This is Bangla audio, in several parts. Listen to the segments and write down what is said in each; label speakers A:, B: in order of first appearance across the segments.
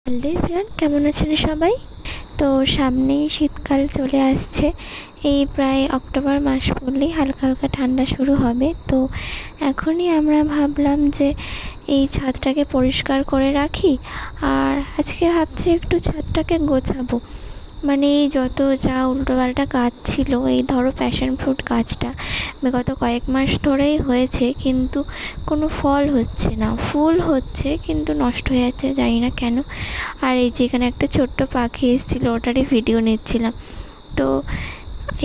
A: হ্যালো এভরিওয়ান, কেমন আছেন সবাই? তো সামনেই শীতকাল চলে আসছে। এই প্রায় অক্টোবর মাস পড়লেই হালকা হালকা ঠান্ডা শুরু হবে। তো এখনই আমরা ভাবলাম যে এই ছাদটাকে পরিষ্কার করে রাখি। আর আজকে ভাবছি একটু ছাদটাকে গোছাবো। মানে এই যত যা উল্টোপাল্টা কাজ ছিল, এই ধরো প্যাশন ফ্রুট গাছটা গত কয়েক মাস ধরেই হয়েছে, কিন্তু কোনো ফল হচ্ছে না। ফুল হচ্ছে কিন্তু নষ্ট হয়ে যাচ্ছে, জানি না কেন। আর এই যেখানে একটা ছোট্ট পাখি এসেছিলো, ওটারই ভিডিও নিচ্ছিলাম। তো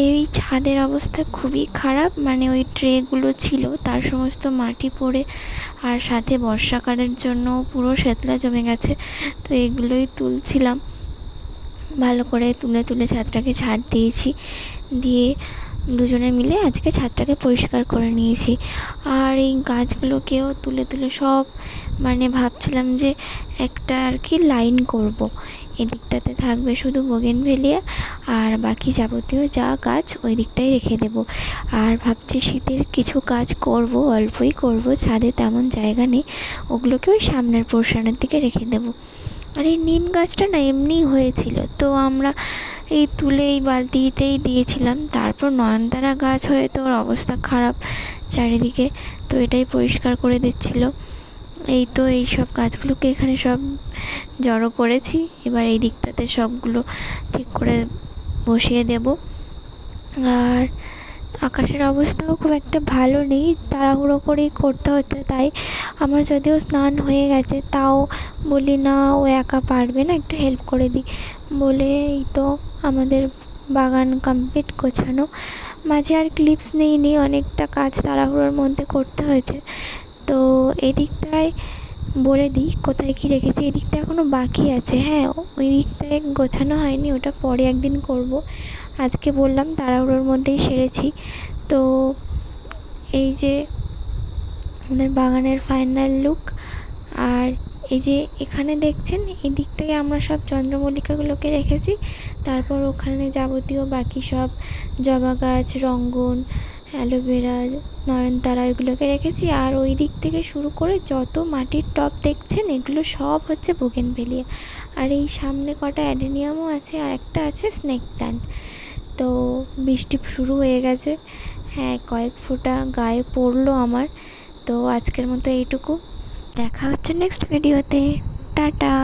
A: এই ছাদের অবস্থা খুবই খারাপ। মানে ওই ট্রেগুলো ছিল, তার সমস্ত মাটি পড়ে, আর সাথে বর্ষাকালের জন্য পুরো শ্বেতলা জমে গেছে। তো এগুলোই তুলছিলাম, ভালো করে তুলে তুলে ছাদটাকে ঝাড় দিয়েছি, দিয়ে দুজনে মিলে আজকে ছাদটাকে পরিষ্কার করে নিয়েছি। আর এই গাছগুলোকেও তুলে তুলে সব মানে ভাবছিলাম যে একটা আর কি লাইন করব। এদিকটাতে থাকবে শুধু বোগেনভেলিয়া, আর বাকি যাবতীয় যা গাছ ওই দিকটাই রেখে দেব। আর ভাবছি শীতের কিছু কাজ করব, অল্পই করব, ছাদে তেমন জায়গা নেই, ওগুলোকে ওই সামনের পোর্শনের দিকে রেখে দেবো। আর এই নিম গাছটা না এমনিই হয়েছিল, তো আমরা এই তুলে এই বালতিতেই দিয়েছিলাম। তারপর নয়নতারা গাছ হয়ে তো ওর অবস্থা খারাপ চারিদিকে, তো এটাই পরিষ্কার করে দিচ্ছিল। এই তো এই সব গাছগুলোকে এখানে সব জড়ো করেছি, এবার এই দিকটাতে সবগুলো ঠিক করে বসিয়ে দেব। আর আকাশের অবস্থাও খুব একটা ভালো নেই, তাড়াহুড়ো করেই করতে হচ্ছে। তাই আমার যদিও স্নান হয়ে গেছে, তাও বলি না, ও একা পারবে না, একটু হেল্প করে দিই বলে এই তো আমাদের বাগান কমপ্লিট গোছানো। মাঝে আর ক্লিপস নিইনি, অনেকটা কাজ তাড়াহুড়োর মধ্যে করতে হয়েছে। তো এদিকটায় বলে দিই কোথায় কী রেখেছি। এদিকটা এখনও বাকি আছে, হ্যাঁ, ওই দিকটায় গোছানো হয়নি, ওটা পরে একদিন করব। আজকে বললাম তাড়াহুড়োর মধ্যেই সেরেছি। তো এই যে আমাদের বাগানের ফাইনাল লুক। আর এই যে এখানে দেখছেন, এই দিকটায় আমরা সব চন্দ্রমল্লিকাগুলোকে রেখেছি। তারপর ওখানে যাবতীয় বাকি সব জবা গাছ, রঙ্গন, অ্যালোভেরা, নয়নতারা এগুলোকে রেখেছি। আর ওই দিক থেকে শুরু করে যত মাটির টব দেখছেন, এগুলো সব হচ্ছে বোগেনভেলিয়া। আর এই সামনে কটা অ্যাডেনিয়ামও আছে, আর একটা আছে স্নেক প্ল্যান্ট। তো বৃষ্টি শুরু হয়ে গেছে, হ্যাঁ, কয়েক ফোঁটা গায়ে পড়লো আমার। তো আজকের মতো এইটুকু, দেখা হচ্ছে নেক্সট ভিডিওতে। টাটা।